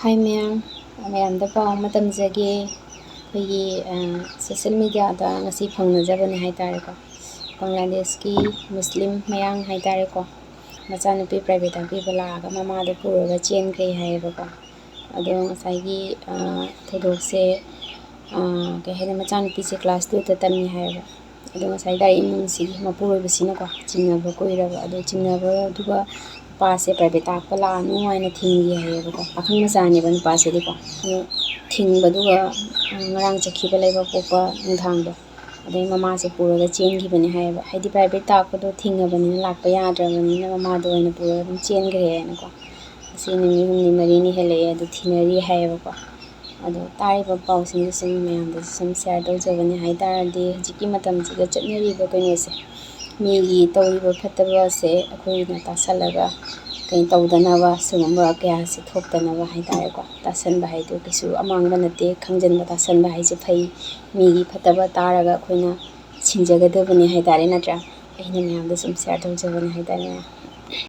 ꯍꯥꯏ ꯃꯌꯥꯝꯗ ꯄꯥꯎ ꯑꯃ ꯇꯝꯖꯒꯦ. ꯑꯩꯈꯣꯏꯒꯤ ꯁꯣꯁꯤꯌꯦꯜ ꯃೀꯗꯤꯌꯥꯗ ꯉꯁꯤ ꯐꯪꯅꯖꯕꯅꯦ ꯍꯥꯏꯇꯥꯔꯦꯀꯣ. ꯕꯪꯒ꯭ꯂꯥꯗꯦꯁꯀꯤ ꯃꯨꯁꯂꯤꯝ ꯃꯌꯥꯡ ꯍꯥꯏꯇꯥꯔꯦꯀꯣ, ꯃꯆꯥꯅꯨꯄꯤ ꯄ꯭ꯔꯥꯏꯚꯦꯠ ꯇꯥꯛꯄꯤꯕ ꯂꯥꯛꯑꯒ ꯃꯃꯥꯗꯣ ꯄꯨꯔꯒ ꯆꯦꯟꯈ꯭ꯔꯦ ꯍꯥꯏꯌꯦꯕꯀꯣ. ꯑꯗꯣ ꯉꯁꯥꯏꯒꯤ ꯊꯧꯗꯣꯛꯁꯦ ꯀꯩ ꯍꯥꯏꯅꯤ, ꯃꯆꯥꯅꯨꯄꯤꯁꯦ ꯀ꯭ꯂꯥꯁ 2ꯗ ꯇꯝꯃꯤ ꯍꯥꯏꯌꯦꯕ. ꯑꯗꯣ ꯉꯁꯥꯏ ꯂꯥꯏꯔꯤꯛ ꯏꯃꯨꯡꯁꯤꯒꯤ ꯃꯄꯨꯔꯣꯏꯕꯁꯤꯅꯀꯣ ꯆꯤꯡꯅꯕ ꯀꯨꯏꯔꯕ, ꯑꯗꯣ ꯆꯤꯡꯅꯕ ꯑꯗꯨꯒ ꯅꯨꯄꯥꯁꯦ ꯄ꯭ꯔꯥꯏꯚꯦꯠ ꯇꯥꯛꯄ ꯂꯥꯛꯑꯅꯨ ꯍꯥꯏꯅ ꯊꯤꯡꯒꯤ ꯍꯥꯏꯌꯦꯕꯀꯣ. ꯄꯥꯈꯪ ꯃꯆꯥꯅꯦꯕ ꯅꯨꯄꯥꯁꯤꯗꯤꯀꯣ. ꯑꯗꯣ ꯊꯤꯡꯕꯗꯨꯒ ꯉꯔꯥꯡ ꯆꯠꯈꯤꯕ ꯂꯩꯕꯥꯛꯄꯣꯛꯄ ꯅꯨꯡꯗꯥꯡꯗꯣ, ꯑꯗꯩ ꯃꯃꯥꯁꯦ ꯄꯨꯔꯒ ꯆꯦꯟꯈꯤꯕꯅꯦ ꯍꯥꯏꯌꯦꯕ. ꯍꯥꯏꯗꯤ ꯄ꯭ꯔꯥꯏꯚꯦꯠ ꯇꯥꯛꯄꯗꯣ ꯊꯤꯡꯉꯕꯅꯤꯅ ꯂꯥꯛꯄ ꯌꯥꯗ꯭ꯔꯕꯅꯤꯅ ꯃꯃꯥꯗꯣ ꯑꯣꯏꯅ ꯄꯨꯔꯒ ꯑꯗꯨꯝ ꯆꯦꯟꯈ꯭ꯔꯦ ꯍꯥꯏꯅꯀꯣ. ꯉꯁꯤ ꯅꯨꯃꯤꯠ 4-5 ꯍꯦꯜꯂꯛꯑꯦ, ꯑꯗꯨ ꯊꯤꯅꯔꯤ ꯍꯥꯏꯌꯦꯕꯀꯣ. ꯑꯗꯣ ꯇꯥꯔꯤꯕ ꯄꯥꯎꯁꯤꯡꯁꯦ ꯁꯨꯝ ꯃꯌꯥꯝꯗꯁꯨ ꯁꯨꯝ ꯁꯦꯌꯔ ꯇꯧꯖꯕꯅꯤ ꯍꯥꯏꯇꯥꯔꯗꯤ, ꯍꯧꯖꯤꯛꯀꯤ ꯃꯇꯝꯁꯤꯗ ꯆꯠꯅꯔꯤꯕ ꯀꯩꯅꯣꯁꯦ, ꯃꯤꯒꯤ ꯇꯧꯔꯤꯕ ꯐꯠꯇꯕꯁꯦ ꯑꯩꯈꯣꯏꯅ ꯇꯥꯁꯜꯂꯒ ꯀꯩꯅꯣ ꯇꯧꯗꯅꯕ, ꯁꯤꯒꯨꯝꯕ ꯀꯌꯥꯁꯦ ꯊꯣꯛꯇꯅꯕ ꯍꯥꯏꯇꯥꯔꯦꯀꯣ. ꯇꯥꯁꯟꯕ ꯍꯥꯏꯗꯣ ꯀꯩꯁꯨ ꯑꯃꯥꯡꯕ ꯅꯠꯇꯦ. ꯈꯪꯖꯟꯕ ꯇꯥꯁꯟꯕ ꯍꯥꯏꯁꯦ ꯐꯩ. ꯃꯤꯒꯤ ꯐꯠꯇꯕ ꯇꯥꯔꯒ ꯑꯩꯈꯣꯏꯅ ꯁꯤꯡꯖꯒꯗꯕꯅꯤ ꯍꯥꯏꯇꯥꯔꯦ, ꯅꯠꯇ꯭ꯔꯥ? ꯑꯩꯅ ꯃꯌꯥꯝꯗ ꯁꯨꯝ ꯁꯦꯌꯔ ꯇꯧꯖꯕꯅꯤ ꯍꯥꯏꯇꯥꯔꯦ꯫